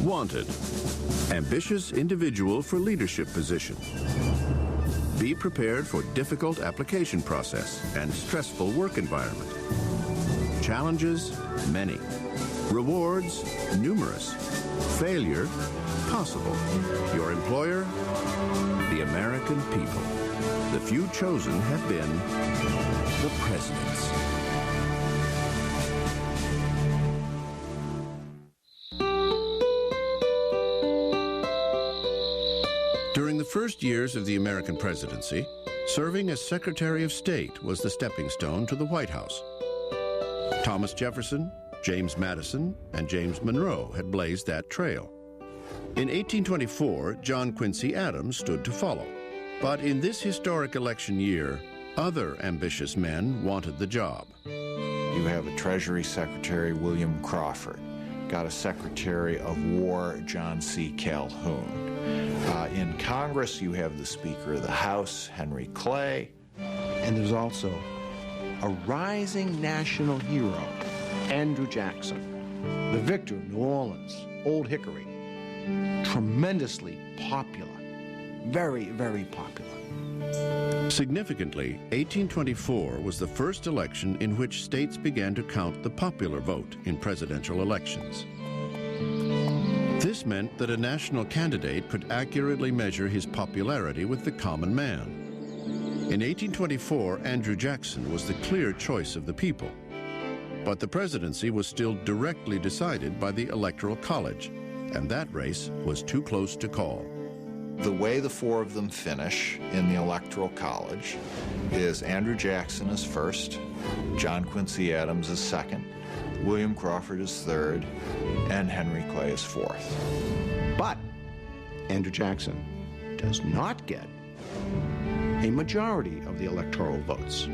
Wanted. Ambitious individual for leadership position. Be prepared for difficult application process and stressful work environment. Challenges, many. Rewards, numerous. Failure, possible. Your employer, the American people. The few chosen have been the presidents. During the first years of the American presidency, serving as Secretary of State was the stepping stone to the White House. Thomas Jefferson, James Madison, and James Monroe had blazed that trail. In 1824, John Quincy Adams stood to follow. But in this historic election year, other ambitious men wanted the job. You have a Treasury Secretary, William Crawford. Got a Secretary of War, John C. Calhoun. In Congress, you have the Speaker of the House, Henry Clay. And there's also a rising national hero, Andrew Jackson, the victor of New Orleans, Old Hickory. Tremendously popular, very, very popular. Significantly, 1824 was the first election in which states began to count the popular vote in presidential elections. This meant that a national candidate could accurately measure his popularity with the common man. In 1824, Andrew Jackson was the clear choice of the people. But the presidency was still directly decided by the Electoral College, and that race was too close to call. The way the four of them finish in the Electoral College is Andrew Jackson is first, John Quincy Adams is second, William Crawford is third, and Henry Clay is fourth. But Andrew Jackson does not get a majority of the electoral votes.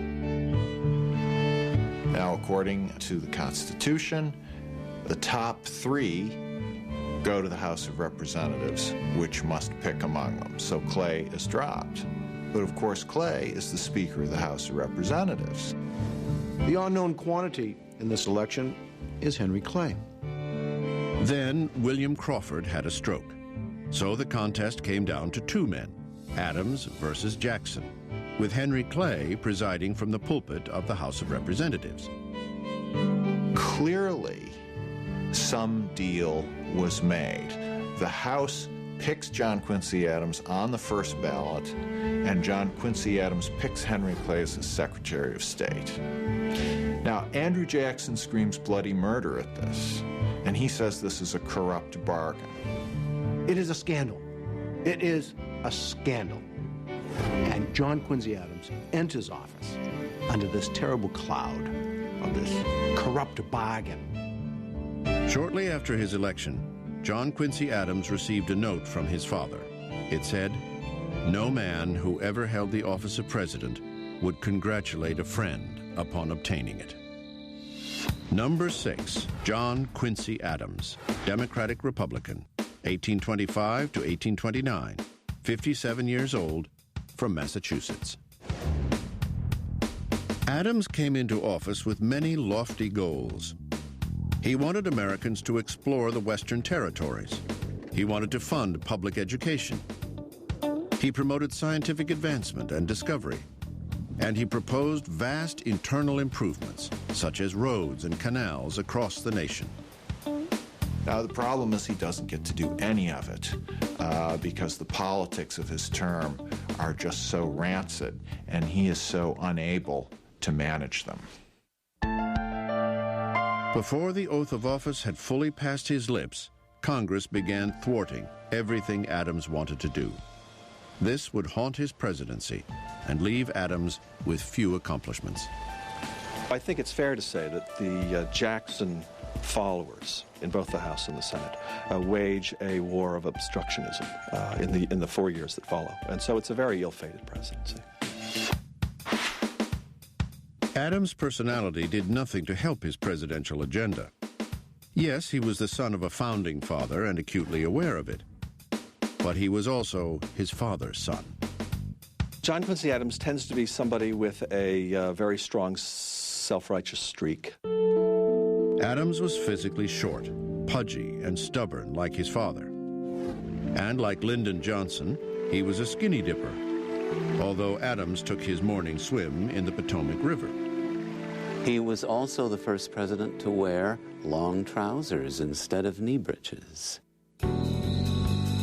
Now, according to the Constitution, the top three go to the House of Representatives, which must pick among them. So Clay is dropped. But of course, Clay is the Speaker of the House of Representatives. The unknown quantity in this election is Henry Clay. Then William Crawford had a stroke. So the contest came down to two men, Adams versus Jackson, with Henry Clay presiding from the pulpit of the House of Representatives. Clearly, some deal was made. The House picks John Quincy Adams on the first ballot, and John Quincy Adams picks Henry Clay as his Secretary of State. Now, Andrew Jackson screams bloody murder at this, and he says this is a corrupt bargain. It is a scandal. It is a scandal. And John Quincy Adams enters office under this terrible cloud of this corrupt bargain. Shortly after his election, John Quincy Adams received a note from his father. It said, "No man who ever held the office of president would congratulate a friend upon obtaining it." Number 6, John Quincy Adams, Democratic Republican, 1825 to 1829, 57 years old, from Massachusetts. Adams came into office with many lofty goals. He wanted Americans to explore the Western territories. He wanted to fund public education. He promoted scientific advancement and discovery. And he proposed vast internal improvements, such as roads and canals across the nation. Now, the problem is he doesn't get to do any of it because the politics of his term are just so rancid, and he is so unable to manage them. Before the oath of office had fully passed his lips, Congress began thwarting everything Adams wanted to do. This would haunt his presidency and leave Adams with few accomplishments. I think it's fair to say that the Jackson followers in both the House and the Senate wage a war of obstructionism in the 4 years that follow. And so it's a very ill-fated presidency. Adams' personality did nothing to help his presidential agenda. Yes, he was the son of a founding father and acutely aware of it. But he was also his father's son. John Quincy Adams tends to be somebody with a very strong self-righteous streak. Adams was physically short. pudgy and stubborn like his father. And like Lyndon Johnson, he was a skinny dipper, although Adams took his morning swim in the Potomac River. He was also the first president to wear long trousers instead of knee breeches.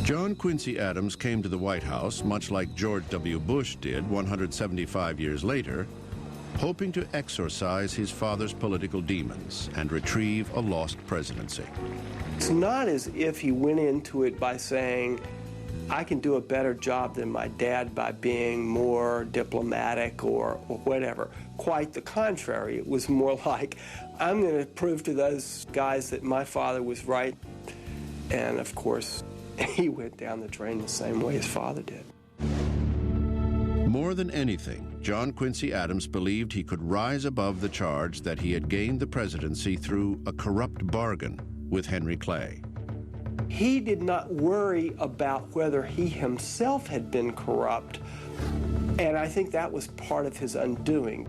John Quincy Adams came to the White House, much like George W. Bush did 175 years later, hoping to exorcise his father's political demons and retrieve a lost presidency. It's not as if he went into it by saying, I can do a better job than my dad by being more diplomatic or whatever. Quite the contrary. It was more like, I'm going to prove to those guys that my father was right. And of course, he went down the drain the same way his father did. More than anything, John Quincy Adams believed he could rise above the charge that he had gained the presidency through a corrupt bargain with Henry Clay. He did not worry about whether he himself had been corrupt, and I think that was part of his undoing.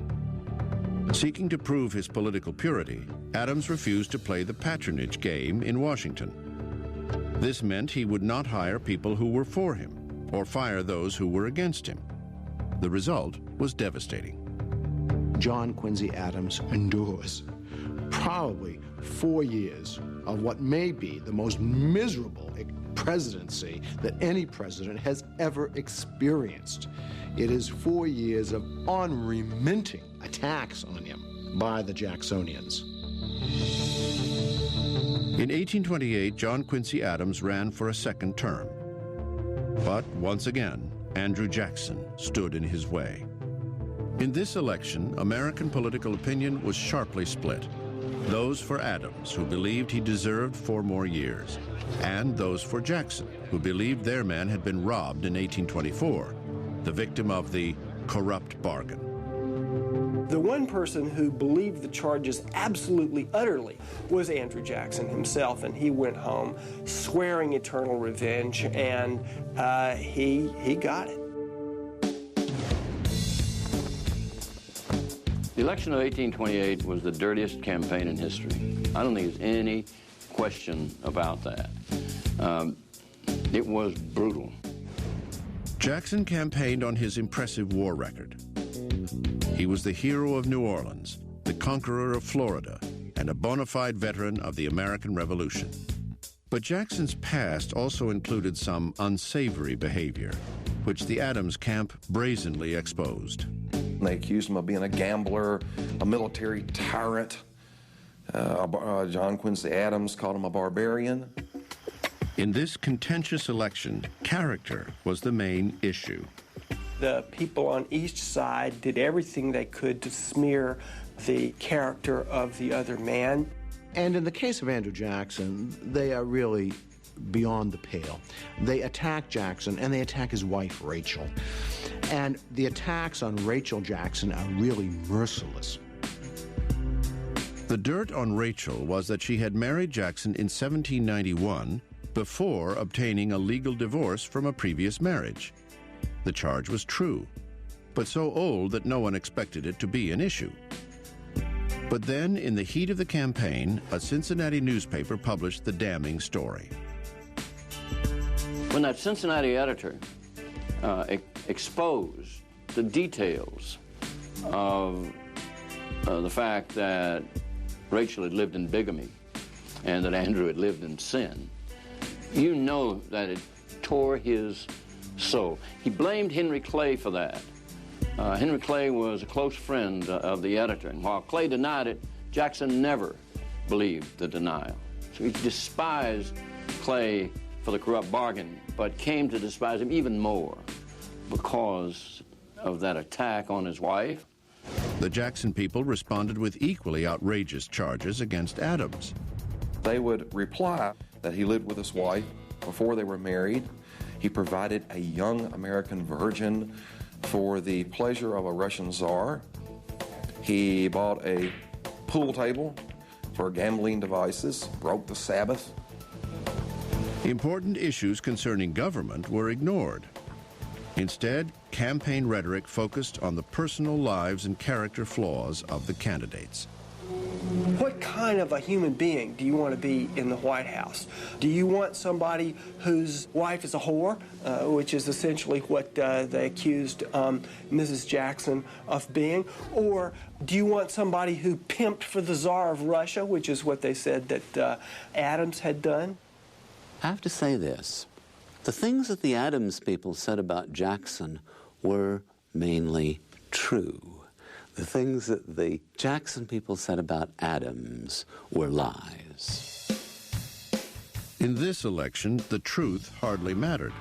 Seeking to prove his political purity, Adams refused to play the patronage game in Washington. This meant he would not hire people who were for him or fire those who were against him. The result was devastating. John Quincy Adams endures probably 4 years of what may be the most miserable presidency that any president has ever experienced. It is 4 years of unremitting attacks on him by the Jacksonians. In 1828, John Quincy Adams ran for a second term. But once again, Andrew Jackson stood in his way. In this election, American political opinion was sharply split. Those for Adams, who believed he deserved 4 more years, and those for Jackson, who believed their man had been robbed in 1824, the victim of the corrupt bargain. The one person who believed the charges absolutely, utterly, was Andrew Jackson himself, and he went home swearing eternal revenge, and he got it. The election of 1828 was the dirtiest campaign in history. I don't think there's any question about that. It was brutal. Jackson campaigned on his impressive war record. He was the hero of New Orleans, the conqueror of Florida, and a bona fide veteran of the American Revolution. But Jackson's past also included some unsavory behavior, which the Adams camp brazenly exposed. They accused him of being a gambler, a military tyrant. John Quincy Adams called him a barbarian. In this contentious election, character was the main issue. The people on each side did everything they could to smear the character of the other man. And in the case of Andrew Jackson, they are really beyond the pale. They attack Jackson, and they attack his wife, Rachel. And the attacks on Rachel Jackson are really merciless. The dirt on Rachel was that she had married Jackson in 1791 before obtaining a legal divorce from a previous marriage. The charge was true, but so old that no one expected it to be an issue. But then, in the heat of the campaign, a Cincinnati newspaper published the damning story. When that Cincinnati editor exposed the details of the fact that Rachel had lived in bigamy and that Andrew had lived in sin, you know that it tore his soul. He blamed Henry Clay for that. Henry Clay was a close friend of the editor, and while Clay denied it, Jackson never believed the denial. So he despised Clay for the corrupt bargain, but came to despise him even more because of that attack on his wife. The Jackson people responded with equally outrageous charges against Adams. They would reply that he lived with his wife before they were married. He provided a young American virgin for the pleasure of a Russian czar. He bought a pool table for gambling devices, broke the Sabbath. Important issues concerning government were ignored. Instead, campaign rhetoric focused on the personal lives and character flaws of the candidates. What kind of a human being do you want to be in the White House? Do you want somebody whose wife is a whore, which is essentially what they accused Mrs. Jackson of being? Or do you want somebody who pimped for the Tsar of Russia, which is what they said that Adams had done? I have to say this. The things that the Adams people said about Jackson were mainly true. The things that the Jackson people said about Adams were lies. In this election, the truth hardly mattered.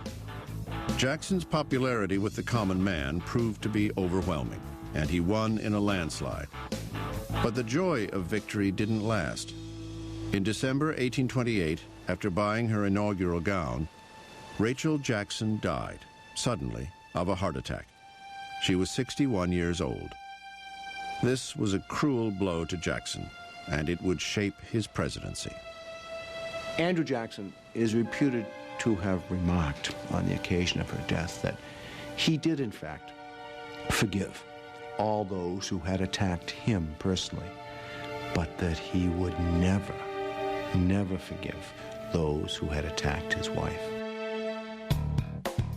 Jackson's popularity with the common man proved to be overwhelming, and he won in a landslide. But the joy of victory didn't last. In December 1828, after buying her inaugural gown, Rachel Jackson died, suddenly, of a heart attack. She was 61 years old. This was a cruel blow to Jackson, and it would shape his presidency. Andrew Jackson is reputed to have remarked on the occasion of her death that he did, in fact, forgive all those who had attacked him personally, but that he would never, never forgive those who had attacked his wife.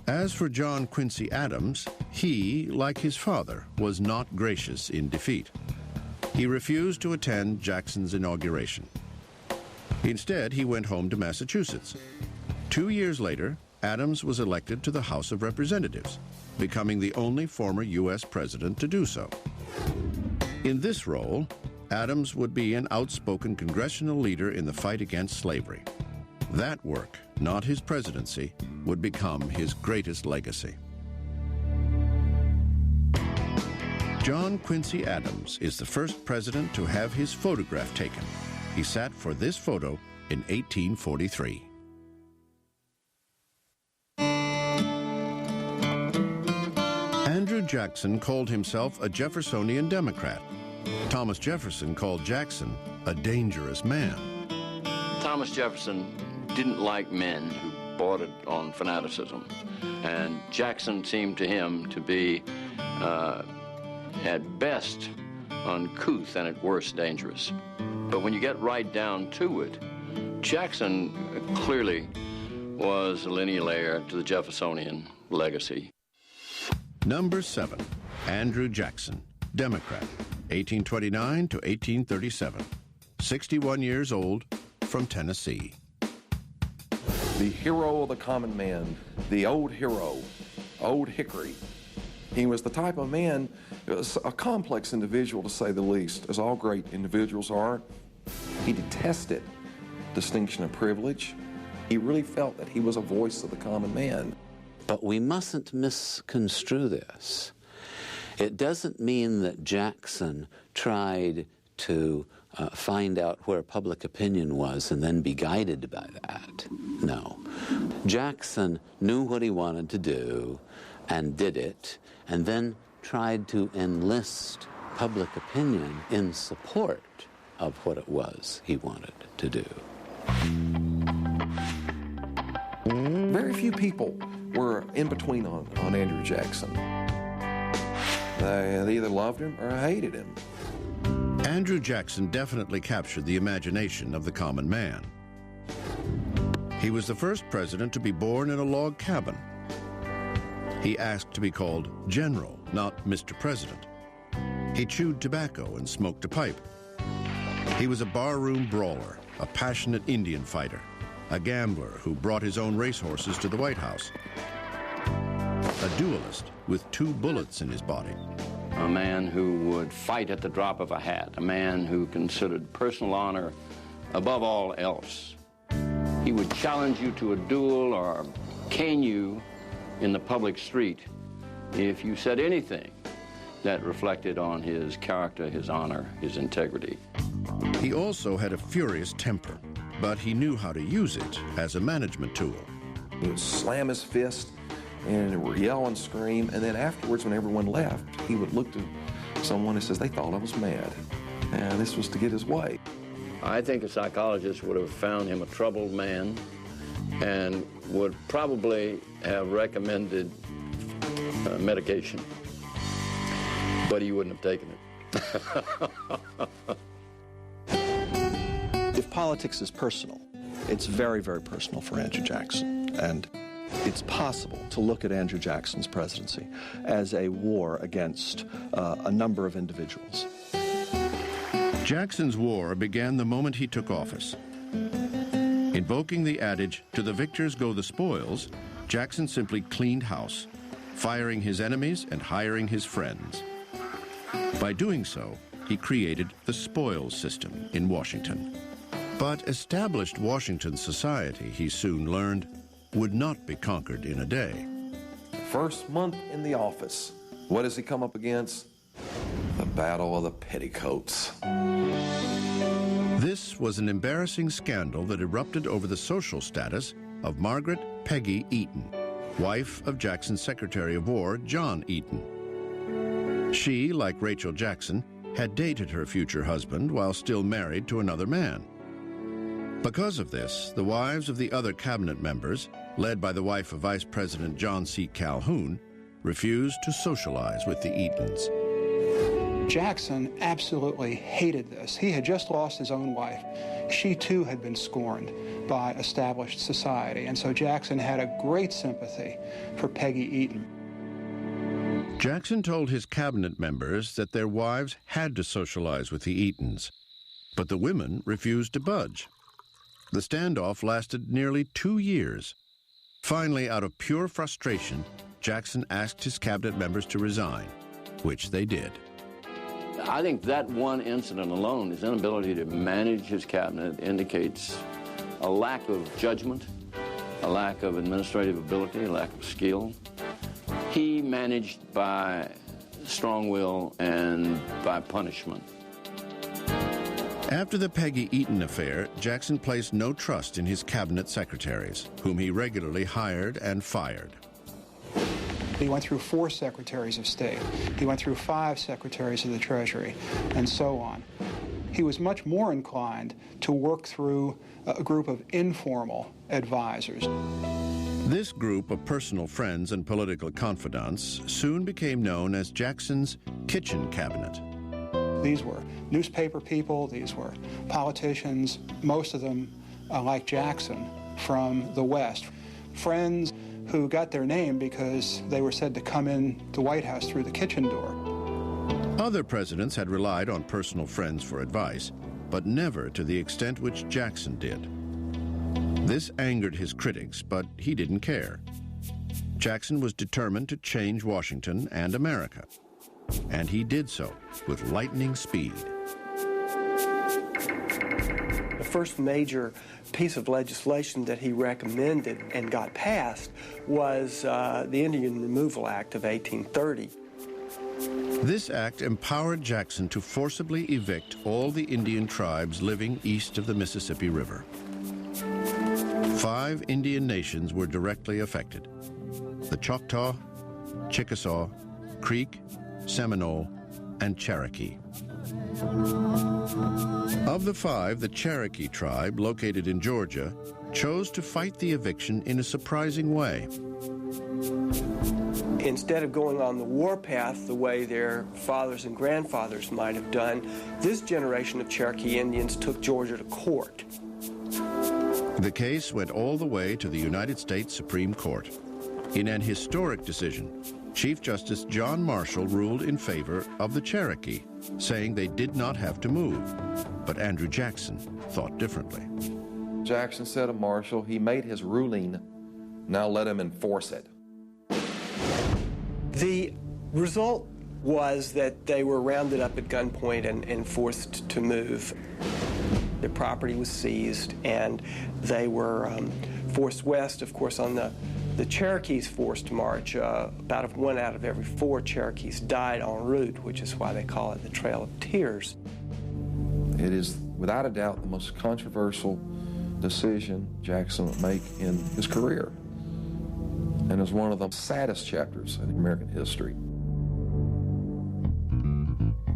As for John Quincy Adams, he, like his father, was not gracious in defeat. He refused to attend Jackson's inauguration. Instead, he went home to Massachusetts. 2 years later, Adams was elected to the House of Representatives, becoming the only former U.S. president to do so. In this role, Adams would be an outspoken congressional leader in the fight against slavery. That work, not his presidency, would become his greatest legacy. John Quincy Adams is the first president to have his photograph taken. He sat for this photo in 1843. Andrew Jackson called himself a Jeffersonian Democrat. Thomas Jefferson called Jackson a dangerous man. Thomas Jefferson didn't like men who bordered on fanaticism, and Jackson seemed to him to be, at best, uncouth and at worst dangerous. But when you get right down to it, Jackson clearly was a lineal heir to the Jeffersonian legacy. Number 7, Andrew Jackson, Democrat, 1829 to 1837, 61 years old, from Tennessee. The hero of the common man, the old hero, Old Hickory. He was the type of man, a complex individual to say the least, as all great individuals are. He detested distinction and privilege. He really felt that he was a voice of the common man. But we mustn't misconstrue this. It doesn't mean that Jackson tried to find out where public opinion was and then be guided by that. No. Jackson knew what he wanted to do and did it, and then tried to enlist public opinion in support of what it was he wanted to do. Very few people were in between on Andrew Jackson. They either loved him or hated him. Andrew Jackson definitely captured the imagination of the common man. He was the first president to be born in a log cabin. He asked to be called General, not Mr. President. He chewed tobacco and smoked a pipe. He was a barroom brawler, a passionate Indian fighter, a gambler who brought his own racehorses to the White House, a duelist with 2 bullets in his body. A man who would fight at the drop of a hat, a man who considered personal honor above all else. He would challenge you to a duel or cane you in the public street if you said anything that reflected on his character, his honor, his integrity. He also had a furious temper, but he knew how to use it as a management tool. He would slam his fist and yell and scream, and then afterwards, when everyone left, he would look to someone and says they thought I was mad, and this was to get his way. I think a psychologist would have found him a troubled man and would probably have recommended medication, but he wouldn't have taken it. If politics is personal, it's very, very personal for Andrew Jackson. And it's possible to look at Andrew Jackson's presidency as a war against a number of individuals. Jackson's war began the moment he took office. Invoking the adage, "To the victors go the spoils," Jackson simply cleaned house, firing his enemies and hiring his friends. By doing so, he created the spoils system in Washington. But established Washington society, he soon learned, would not be conquered in a day. First month in the office, what does he come up against? The Battle of the Petticoats. This was an embarrassing scandal that erupted over the social status of Margaret Peggy Eaton, wife of Jackson's Secretary of War, John Eaton. She, like Rachel Jackson, had dated her future husband while still married to another man. Because of this, the wives of the other cabinet members, led by the wife of Vice President John C. Calhoun, refused to socialize with the Eatons. Jackson absolutely hated this. He had just lost his own wife. She too had been scorned by established society, and so Jackson had a great sympathy for Peggy Eaton. Jackson told his cabinet members that their wives had to socialize with the Eatons, but the women refused to budge. The standoff lasted nearly 2 years. Finally, out of pure frustration, Jackson asked his cabinet members to resign, which they did. I think that one incident alone, his inability to manage his cabinet, indicates a lack of judgment, a lack of administrative ability, a lack of skill. He managed by strong will and by punishment. After the Peggy Eaton affair, Jackson placed no trust in his cabinet secretaries, whom he regularly hired and fired. He went through 4 secretaries of state. He went through 5 secretaries of the Treasury, and so on. He was much more inclined to work through a group of informal advisors. This group of personal friends and political confidants soon became known as Jackson's kitchen cabinet. These were newspaper people, these were politicians, most of them, like Jackson, from the West. Friends who got their name because they were said to come in the White House through the kitchen door. Other presidents had relied on personal friends for advice, but never to the extent which Jackson did. This angered his critics, but he didn't care. Jackson was determined to change Washington and America, and he did so with lightning speed. The first major piece of legislation that he recommended and got passed was the Indian Removal Act of 1830. This act empowered Jackson to forcibly evict all the Indian tribes living east of the Mississippi River. 5 Indian nations were directly affected: the Choctaw, Chickasaw, Creek, Seminole, and Cherokee. Of the 5, the Cherokee tribe, located in Georgia, chose to fight the eviction in a surprising way. Instead of going on the warpath the way their fathers and grandfathers might have done, this generation of Cherokee Indians took Georgia to court. The case went all the way to the United States Supreme Court. In an historic decision, Chief Justice John Marshall ruled in favor of the Cherokee, saying they did not have to move. But Andrew Jackson thought differently. Jackson said of Marshall, he made his ruling, now let him enforce it. The result was that they were rounded up at gunpoint and forced to move. Their property was seized, and they were forced west. Of course, on the Cherokees' forced march, about 1 out of every 4 Cherokees died en route, which is why they call it the Trail of Tears. It is, without a doubt, the most controversial decision Jackson would make in his career, and is one of the saddest chapters in American history.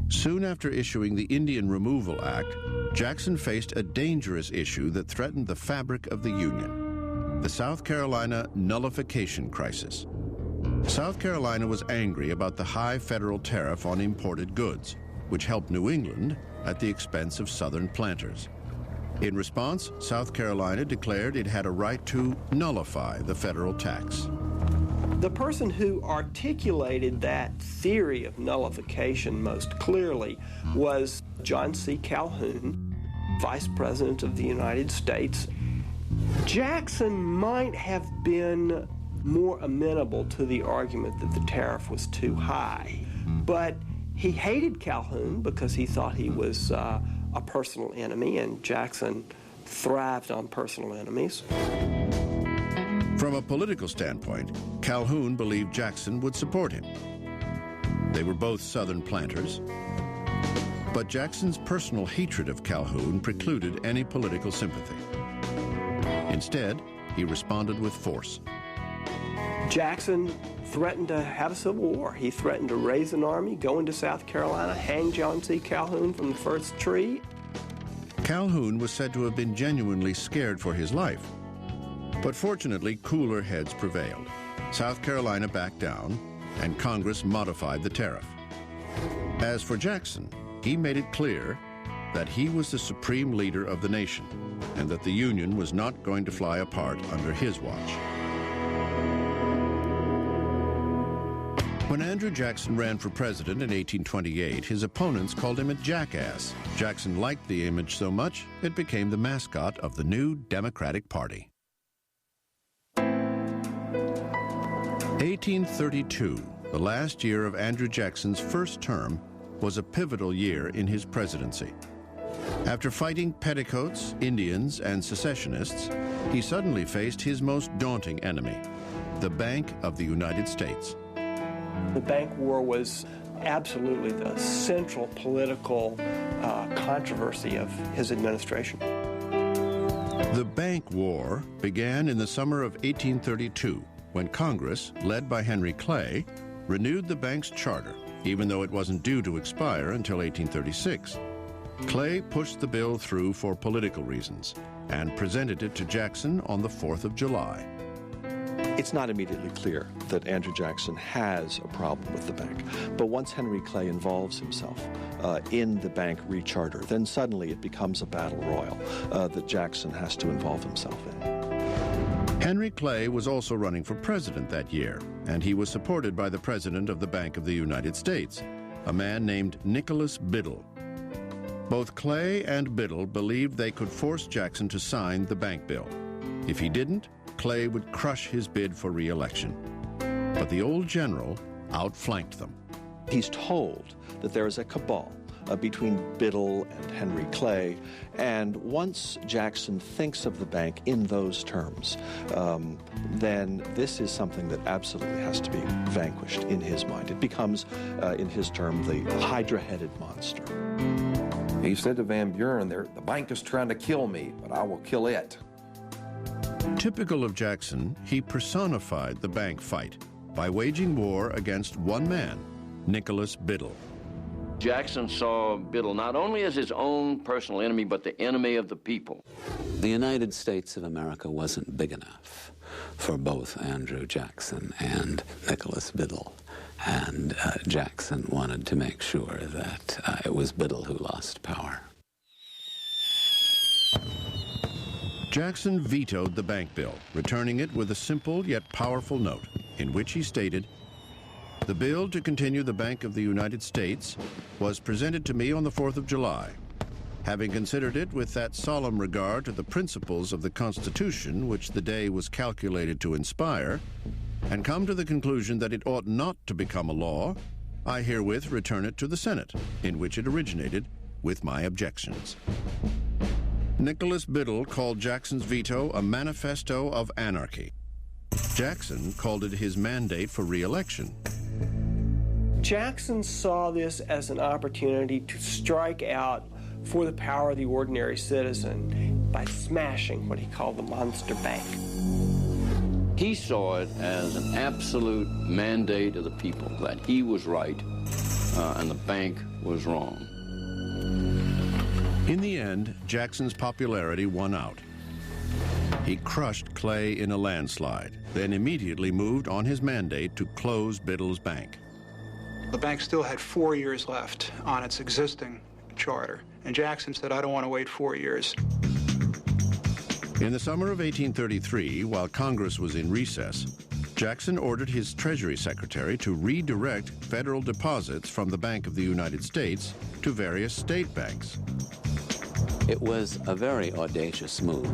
Soon after issuing the Indian Removal Act, Jackson faced a dangerous issue that threatened the fabric of the Union: the South Carolina nullification crisis. South Carolina was angry about the high federal tariff on imported goods, which helped New England at the expense of Southern planters. In response, South Carolina declared it had a right to nullify the federal tax. The person who articulated that theory of nullification most clearly was John C. Calhoun, Vice President of the United States. Jackson might have been more amenable to the argument that the tariff was too high, but he hated Calhoun because he thought he was a personal enemy, and Jackson thrived on personal enemies. From a political standpoint, Calhoun believed Jackson would support him. They were both Southern planters, but Jackson's personal hatred of Calhoun precluded any political sympathy. Instead, he responded with force. Jackson threatened to have a civil war. He threatened to raise an army, go into South Carolina, hang John C. Calhoun from the first tree. Calhoun was said to have been genuinely scared for his life. But fortunately, cooler heads prevailed. South Carolina backed down, and Congress modified the tariff. As for Jackson, he made it clear that he was the supreme leader of the nation, and that the Union was not going to fly apart under his watch. When Andrew Jackson ran for president in 1828, his opponents called him a jackass. Jackson liked the image so much, it became the mascot of the new Democratic Party. 1832, the last year of Andrew Jackson's first term, was a pivotal year in his presidency. After fighting petticoats, Indians, and secessionists, he suddenly faced his most daunting enemy, the Bank of the United States. The bank war was absolutely the central political controversy of his administration. The bank war began in the summer of 1832, when Congress, led by Henry Clay, renewed the bank's charter, even though it wasn't due to expire until 1836. Clay pushed the bill through for political reasons and presented it to Jackson on the 4th of July. It's not immediately clear that Andrew Jackson has a problem with the bank. But once Henry Clay involves himself in the bank recharter, then suddenly it becomes a battle royal that Jackson has to involve himself in. Henry Clay was also running for president that year, and he was supported by the president of the Bank of the United States, a man named Nicholas Biddle. Both Clay and Biddle believed they could force Jackson to sign the bank bill. If he didn't, Clay would crush his bid for re-election. But the old general outflanked them. He's told that there is a cabal between Biddle and Henry Clay, and once Jackson thinks of the bank in those terms, then this is something that absolutely has to be vanquished in his mind. It becomes, in his term, the hydra-headed monster. He said to Van Buren, the bank is trying to kill me, but I will kill it. Typical of Jackson, he personified the bank fight by waging war against one man, Nicholas Biddle. Jackson saw Biddle not only as his own personal enemy, but the enemy of the people. The United States of America wasn't big enough for both Andrew Jackson and Nicholas Biddle. And Jackson wanted to make sure that it was Biddle who lost power. Jackson vetoed the bank bill, returning it with a simple yet powerful note in which he stated, "The bill to continue the Bank of the United States was presented to me on the 4th of July. Having considered it with that solemn regard to the principles of the Constitution which the day was calculated to inspire, and come to the conclusion that it ought not to become a law, I herewith return it to the Senate, in which it originated, with my objections." Nicholas Biddle called Jackson's veto a manifesto of anarchy. Jackson called it his mandate for re-election. Jackson saw this as an opportunity to strike out for the power of the ordinary citizen by smashing what he called the monster bank. He saw it as an absolute mandate of the people that he was right and the bank was wrong. In the end, Jackson's popularity won out. He crushed Clay in a landslide, then immediately moved on his mandate to close Biddle's bank. The bank still had 4 years left on its existing charter, and Jackson said, I don't want to wait 4 years. In the summer of 1833, while Congress was in recess, Jackson ordered his Treasury Secretary to redirect federal deposits from the Bank of the United States to various state banks. It was a very audacious move,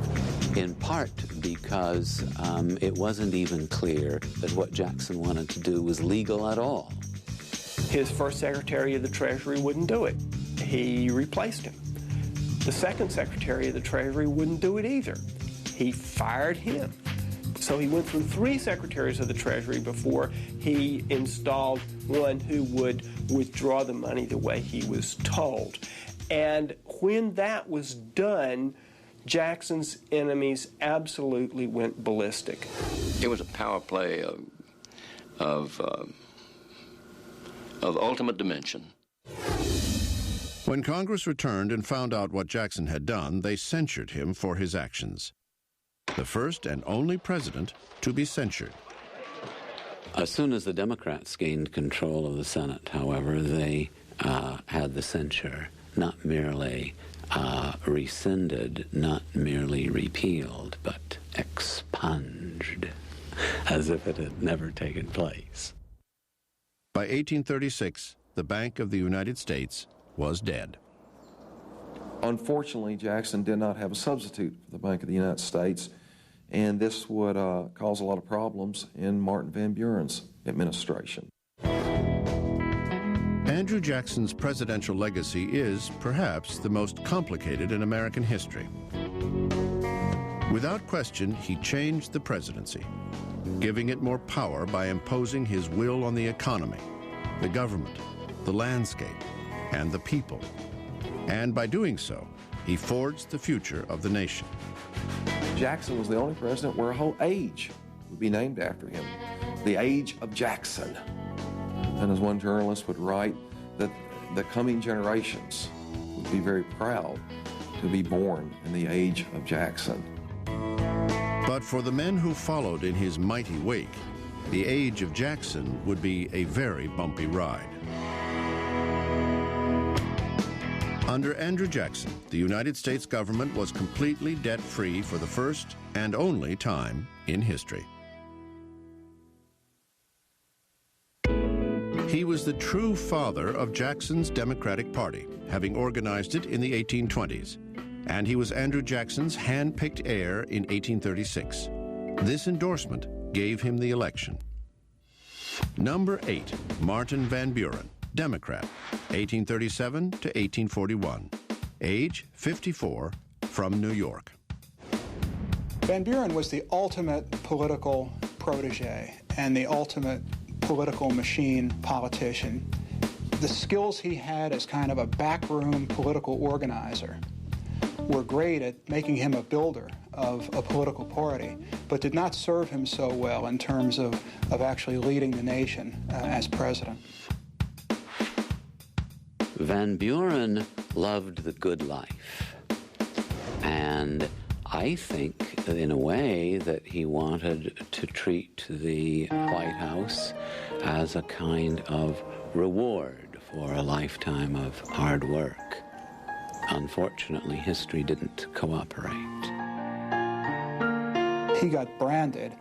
in part because it wasn't even clear that what Jackson wanted to do was legal at all. His first Secretary of the Treasury wouldn't do it. He replaced him. The second Secretary of the Treasury wouldn't do it either. He fired him. So he went through 3 Secretaries of the Treasury before he installed one who would withdraw the money the way he was told. And when that was done, Jackson's enemies absolutely went ballistic. It was a power play of ultimate dimension. When Congress returned and found out what Jackson had done, they censured him for his actions. The first and only president to be censured. As soon as the Democrats gained control of the Senate, however, they had the censure not merely rescinded, not merely repealed, but expunged, as if it had never taken place. By 1836, the Bank of the United States was dead. Unfortunately, Jackson did not have a substitute for the Bank of the United States, and this would cause a lot of problems in Martin Van Buren's administration. Andrew Jackson's presidential legacy is, perhaps, the most complicated in American history. Without question, he changed the presidency, giving it more power by imposing his will on the economy, the government, the landscape, and the people. And by doing so, he forged the future of the nation. Jackson was the only president where a whole age would be named after him, the age of Jackson. And as one journalist would write, that the coming generations would be very proud to be born in the age of Jackson. But for the men who followed in his mighty wake, the age of Jackson would be a very bumpy ride. Under Andrew Jackson, the United States government was completely debt-free for the first and only time in history. He was the true father of Jackson's Democratic Party, having organized it in the 1820s, and he was Andrew Jackson's hand-picked heir in 1836. This endorsement gave him the election. Number 8, Martin Van Buren, Democrat, 1837 to 1841. Age 54, from New York. Van Buren was the ultimate political protege and the ultimate political machine politician. The skills he had as kind of a backroom political organizer were great at making him a builder of a political party, but did not serve him so well in terms of actually leading the nation as president. Van Buren loved the good life, and I think, in a way, that he wanted to treat the White House as a kind of reward for a lifetime of hard work. Unfortunately, history didn't cooperate. He got branded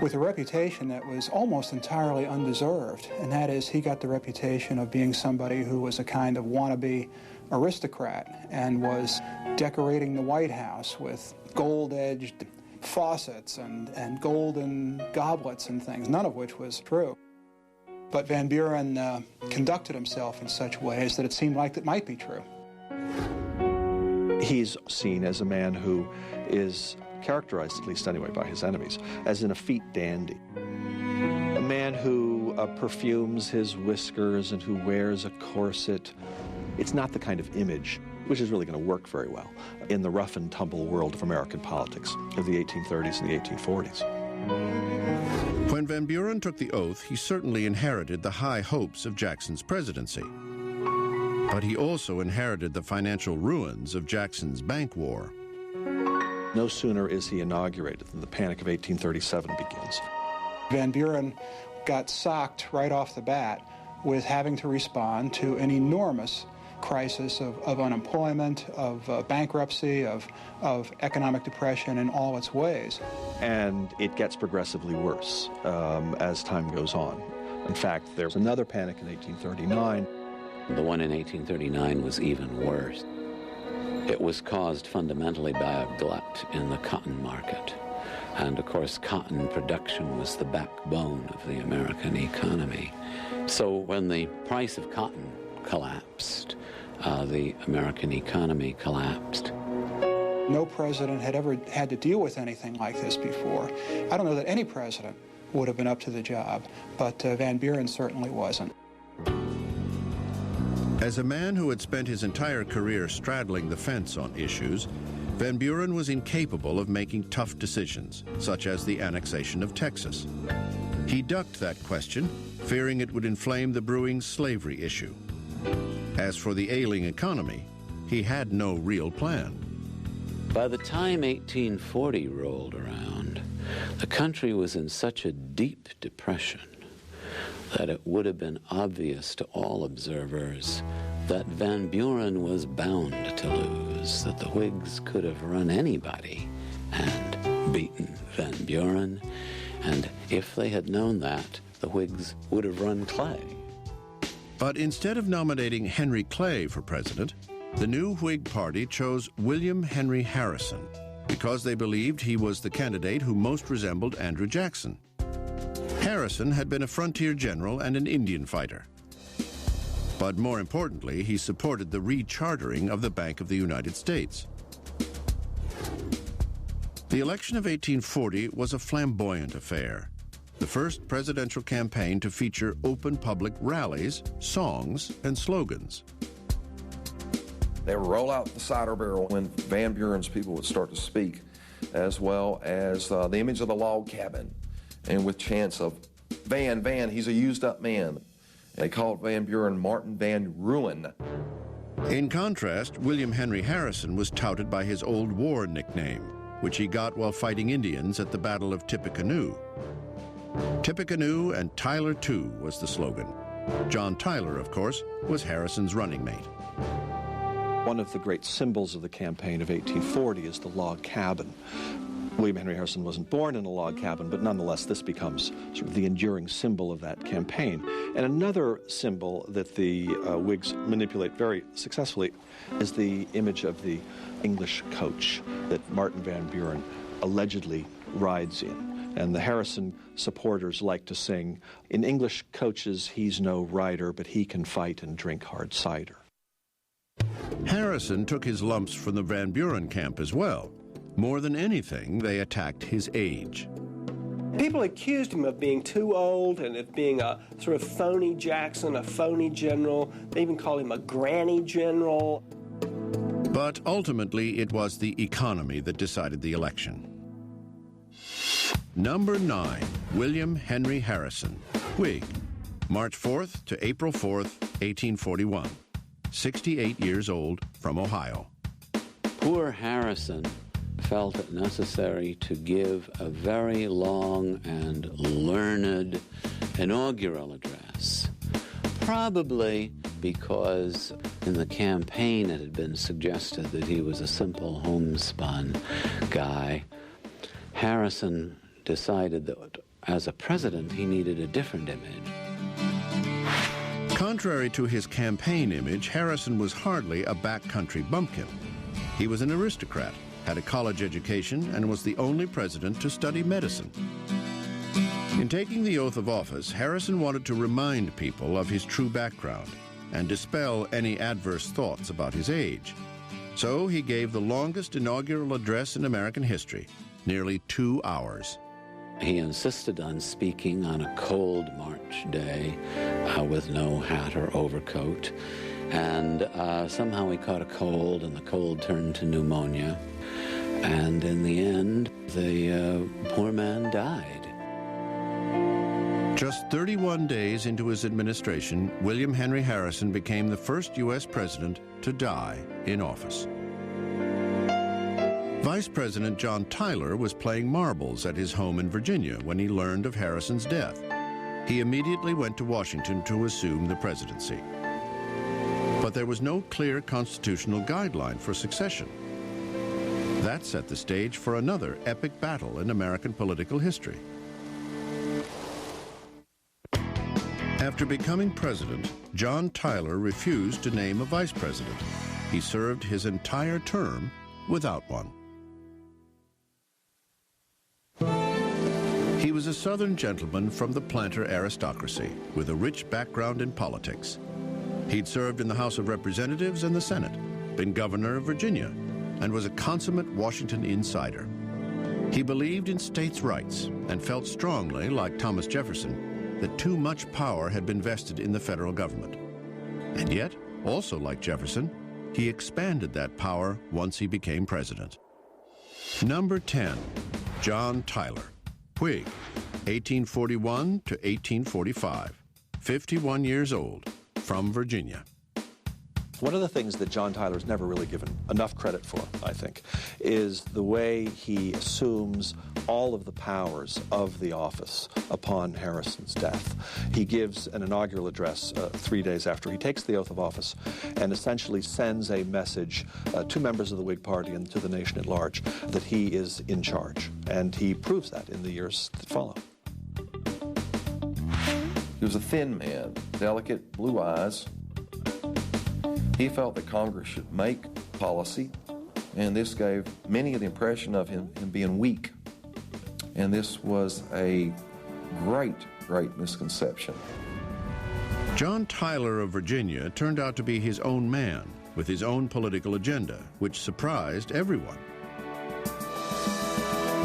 with a reputation that was almost entirely undeserved, and that is he got the reputation of being somebody who was a kind of wannabe aristocrat and was decorating the White House with gold-edged faucets and golden goblets and things, none of which was true. But Van Buren conducted himself in such ways that it seemed like it might be true. He's seen as a man who is characterized, at least anyway, by his enemies, as an effete dandy. A man who perfumes his whiskers and who wears a corset. It's not the kind of image which is really going to work very well in the rough and tumble world of American politics of the 1830s and the 1840s. When Van Buren took the oath, he certainly inherited the high hopes of Jackson's presidency. But he also inherited the financial ruins of Jackson's bank war. No sooner is he inaugurated than the Panic of 1837 begins. Van Buren got socked right off the bat with having to respond to an enormous crisis of unemployment, of bankruptcy, of economic depression in all its ways. And it gets progressively worse as time goes on. In fact, there's another panic in 1839. The one in 1839 was even worse. It was caused fundamentally by a glut in the cotton market. And of course, cotton production was the backbone of the American economy. So when the price of cotton collapsed, the American economy collapsed. No president had ever had to deal with anything like this before. I don't know that any president would have been up to the job, but Van Buren certainly wasn't. As a man who had spent his entire career straddling the fence on issues, Van Buren was incapable of making tough decisions, such as the annexation of Texas. He ducked that question, fearing it would inflame the brewing slavery issue. As for the ailing economy, he had no real plan. By the time 1840 rolled around, the country was in such a deep depression that it would have been obvious to all observers that Van Buren was bound to lose, that the Whigs could have run anybody and beaten Van Buren, and if they had known that, the Whigs would have run Clay. But instead of nominating Henry Clay for president, the new Whig Party chose William Henry Harrison because they believed he was the candidate who most resembled Andrew Jackson. Harrison had been a frontier general and an Indian fighter. But more importantly, he supported the rechartering of the Bank of the United States. The election of 1840 was a flamboyant affair, the first presidential campaign to feature open public rallies, songs, and slogans. They would roll out the cider barrel when Van Buren's people would start to speak, as well as the image of the log cabin, and with chants of, Van, Van, he's a used-up man. They called Van Buren Martin Van Ruin. In contrast, William Henry Harrison was touted by his Old War nickname, which he got while fighting Indians at the Battle of Tippecanoe. Tippecanoe and Tyler too was the slogan. John Tyler, of course, was Harrison's running mate. One of the great symbols of the campaign of 1840 is the log cabin. William Henry Harrison wasn't born in a log cabin, but nonetheless this becomes sort of the enduring symbol of that campaign. And another symbol that the Whigs manipulate very successfully is the image of the English coach that Martin Van Buren allegedly rides in. And the Harrison supporters like to sing, in English coaches he's no rider, but he can fight and drink hard cider. Harrison took his lumps from the Van Buren camp as well. More than anything, they attacked his age. People accused him of being too old and of being a sort of phony Jackson, a phony general. They even called him a granny general. But ultimately, it was the economy that decided the election. Number 9, William Henry Harrison, Whig, March 4th to April 4th, 1841. 68 years old, from Ohio. Poor Harrison felt it necessary to give a very long and learned inaugural address, probably because in the campaign it had been suggested that he was a simple homespun guy. Harrison decided that as a president he needed a different image. Contrary to his campaign image, Harrison was hardly a backcountry bumpkin. He was an aristocrat, had a college education, and was the only president to study medicine. In taking the oath of office, Harrison wanted to remind people of his true background and dispel any adverse thoughts about his age. So he gave the longest inaugural address in American history, nearly 2 hours. He insisted on speaking on a cold March day with no hat or overcoat. And somehow he caught a cold, and the cold turned to pneumonia. And in the end, the poor man died. Just 31 days into his administration, William Henry Harrison became the first U.S. president to die in office. Vice President John Tyler was playing marbles at his home in Virginia when he learned of Harrison's death. He immediately went to Washington to assume the presidency. But but there was no clear constitutional guideline for succession. That set the stage for another epic battle in American political history. After becoming president, John Tyler refused to name a vice president. He served his entire term without one. He was a Southern gentleman from the planter aristocracy with a rich background in politics. He'd served in the House of Representatives and the Senate, been governor of Virginia, and was a consummate Washington insider. He believed in states' rights and felt strongly, like Thomas Jefferson, that too much power had been vested in the federal government. And yet, also like Jefferson, he expanded that power once he became president. Number 10, John Tyler, Whig, 1841 to 1845, 51 years old, from Virginia. One of the things that John Tyler's never really given enough credit for, I think, is the way he assumes all of the powers of the office upon Harrison's death. He gives an inaugural address 3 days after he takes the oath of office and essentially sends a message to members of the Whig Party and to the nation at large that he is in charge. And he proves that in the years that follow. He was a thin man, delicate, blue eyes. He felt that Congress should make policy, and this gave many the impression of him being weak. And this was a great misconception. John Tyler of Virginia turned out to be his own man, with his own political agenda, which surprised everyone.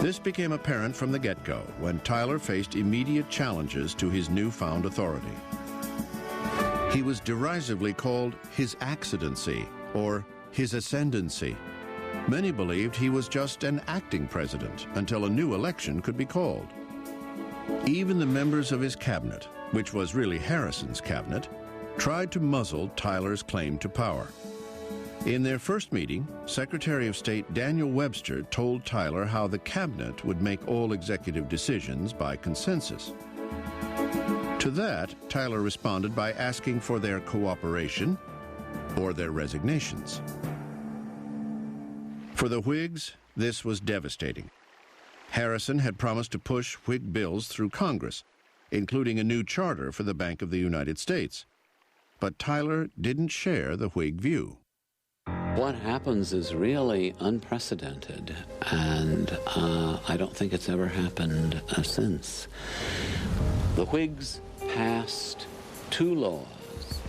This became apparent from the get-go when Tyler faced immediate challenges to his newfound authority. He was derisively called His Accidency, or His Ascendancy. Many believed he was just an acting president until a new election could be called. Even the members of his cabinet, which was really Harrison's cabinet, tried to muzzle Tyler's claim to power. In their first meeting, Secretary of State Daniel Webster told Tyler how the cabinet would make all executive decisions by consensus. To that, Tyler responded by asking for their cooperation or their resignations. For the Whigs, this was devastating. Harrison had promised to push Whig bills through Congress, including a new charter for the Bank of the United States. But Tyler didn't share the Whig view. What happens is really unprecedented, and I don't think it's ever happened since. The Whigs passed 2 laws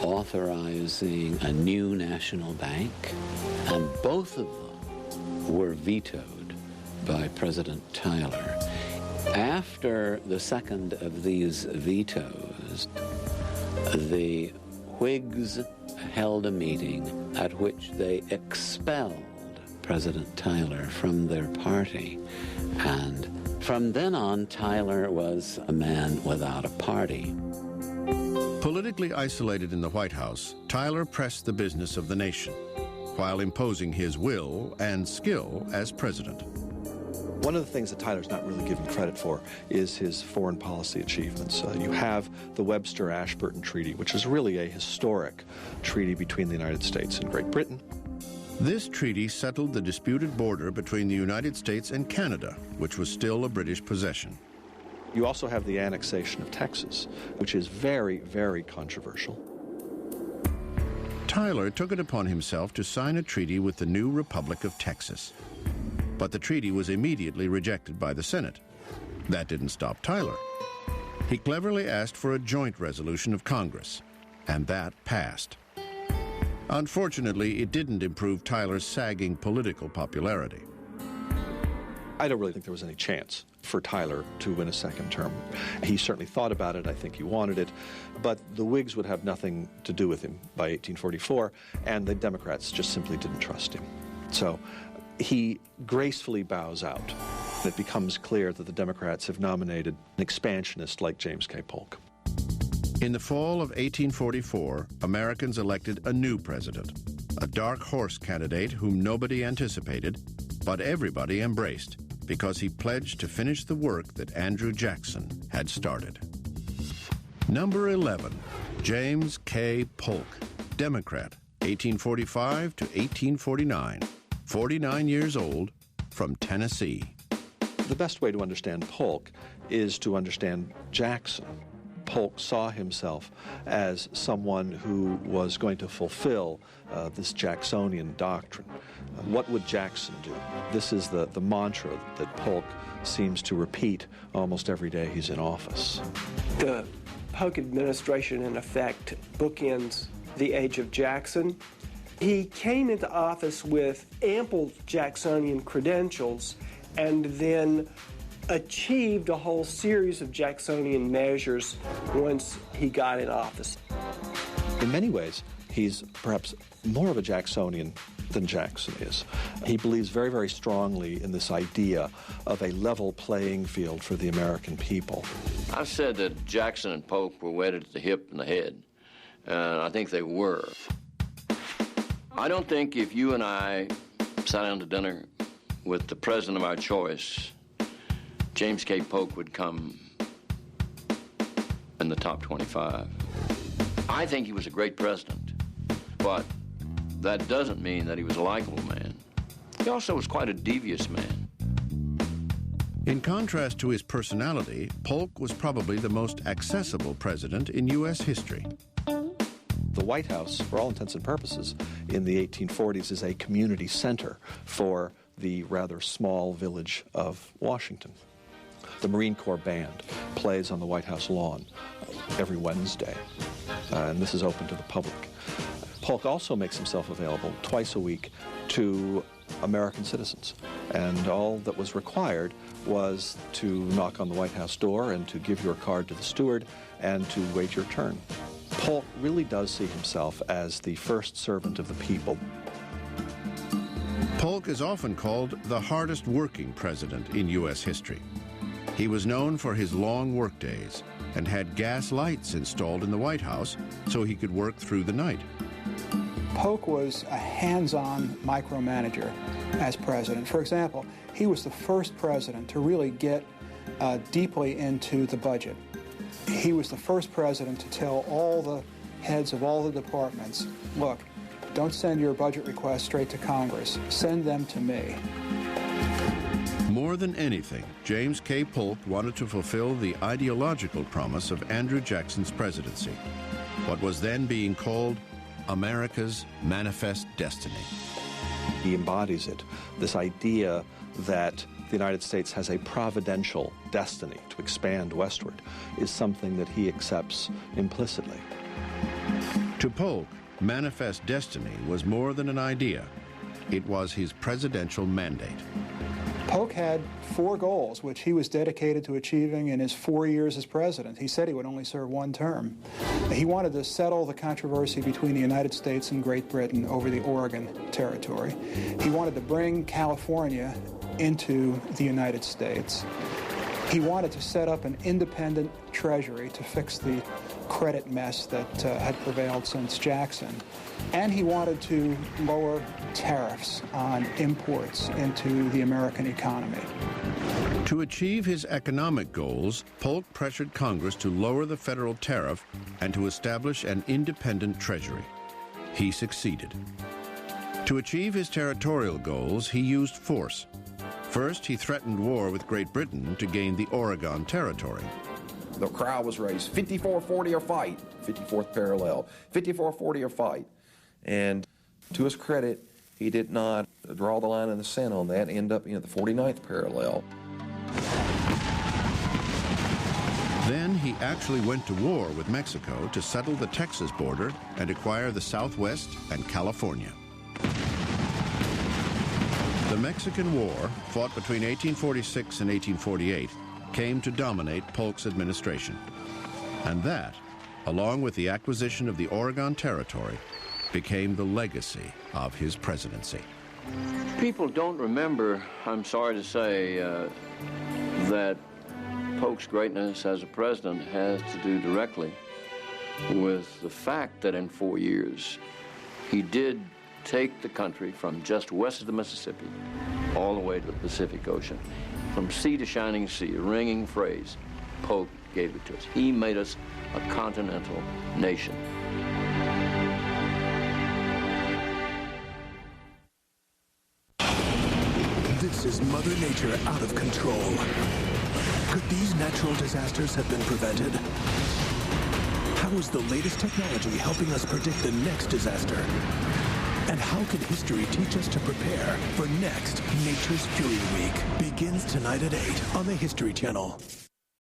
authorizing a new national bank, and both of them were vetoed by President Tyler. After the second of these vetoes, the Whigs held a meeting at which they expelled President Tyler from their party, and from then on, Tyler was a man without a party. Politically isolated in the White House, Tyler pressed the business of the nation, while imposing his will and skill as president. One of the things that Tyler's not really given credit for is his foreign policy achievements. You have the Webster-Ashburton Treaty, which is really a historic treaty between the United States and Great Britain. This treaty settled the disputed border between the United States and Canada, which was still a British possession. You also have the annexation of Texas, which is very, very controversial. Tyler took it upon himself to sign a treaty with the new Republic of Texas. But the treaty was immediately rejected by the Senate. That didn't stop Tyler. He cleverly asked for a joint resolution of Congress, and that passed. Unfortunately, it didn't improve Tyler's sagging political popularity. I don't really think there was any chance for Tyler to win a second term. He certainly thought about it. I think he wanted it. But the Whigs would have nothing to do with him by 1844, and the Democrats just simply didn't trust him. So he gracefully bows out. It becomes clear that the Democrats have nominated an expansionist like James K. Polk. In the fall of 1844, Americans elected a new president, a dark horse candidate whom nobody anticipated, but everybody embraced because he pledged to finish the work that Andrew Jackson had started. Number 11, James K. Polk, Democrat, 1845 to 1849, 49 years old, from Tennessee. The best way to understand Polk is to understand Jackson. Polk saw himself as someone who was going to fulfill this Jacksonian doctrine. What would Jackson do? This is the mantra that Polk seems to repeat almost every day he's in office. The Polk administration, in effect, bookends the age of Jackson. He came into office with ample Jacksonian credentials and then achieved a whole series of Jacksonian measures once he got in office. In many ways, he's perhaps more of a Jacksonian than Jackson is. He believes very, very strongly in this idea of a level playing field for the American people. I said that Jackson and Polk were wedded at the hip and the head, and I think they were. I don't think if you and I sat down to dinner with the president of our choice, James K. Polk would come in the top 25. I think he was a great president, but that doesn't mean that he was a likable man. He also was quite a devious man. In contrast to his personality, Polk was probably the most accessible president in U.S. history. The White House, for all intents and purposes, in the 1840s is a community center for the rather small village of Washington. The Marine Corps Band plays on the White House lawn every Wednesday, and this is open to the public. Polk also makes himself available twice a week to American citizens, and all that was required was to knock on the White House door and to give your card to the steward and to wait your turn. Polk really does see himself as the first servant of the people. Polk is often called the hardest working president in U.S. history. He was known for his long workdays and had gas lights installed in the White House so he could work through the night. Polk was a hands-on micromanager as president. For example, he was the first president to really get deeply into the budget. He was the first president to tell all the heads of all the departments, look, don't send your budget requests straight to Congress. Send them to me. More than anything, James K. Polk wanted to fulfill the ideological promise of Andrew Jackson's presidency, what was then being called America's Manifest Destiny. He embodies it, this idea that the United States has a providential destiny to expand westward is something that he accepts implicitly. To Polk, Manifest Destiny was more than an idea. It was his presidential mandate. Polk had 4 goals, which he was dedicated to achieving in his 4 years as president. He said he would only serve 1 term. He wanted to settle the controversy between the United States and Great Britain over the Oregon Territory. He wanted to bring California into the United States. He wanted to set up an independent treasury to fix the credit mess that had prevailed since Jackson. And he wanted to lower tariffs on imports into the American economy. To achieve his economic goals, Polk pressured Congress to lower the federal tariff and to establish an independent treasury. He succeeded. To achieve his territorial goals, he used force. First, he threatened war with Great Britain to gain the Oregon Territory. The cry was raised, 54-40 or fight, 54th parallel, 54-40 or fight. And to his credit, he did not draw the line in the sand on that, end up the 49th parallel. Then he actually went to war with Mexico to settle the Texas border and acquire the Southwest and California. The Mexican War, fought between 1846 and 1848, came to dominate Polk's administration. And that, along with the acquisition of the Oregon Territory, became the legacy of his presidency. People don't remember, I'm sorry to say, that Polk's greatness as a president has to do directly with the fact that in 4 years, he did take the country from just west of the Mississippi all the way to the Pacific Ocean. From sea to shining sea, a ringing phrase, Polk gave it to us. He made us a continental nation. Is Mother Nature out of control? Could these natural disasters have been prevented? How is the latest technology helping us predict the next disaster? And how can history teach us to prepare for next Nature's Fury Week? Begins tonight at 8 on the History Channel.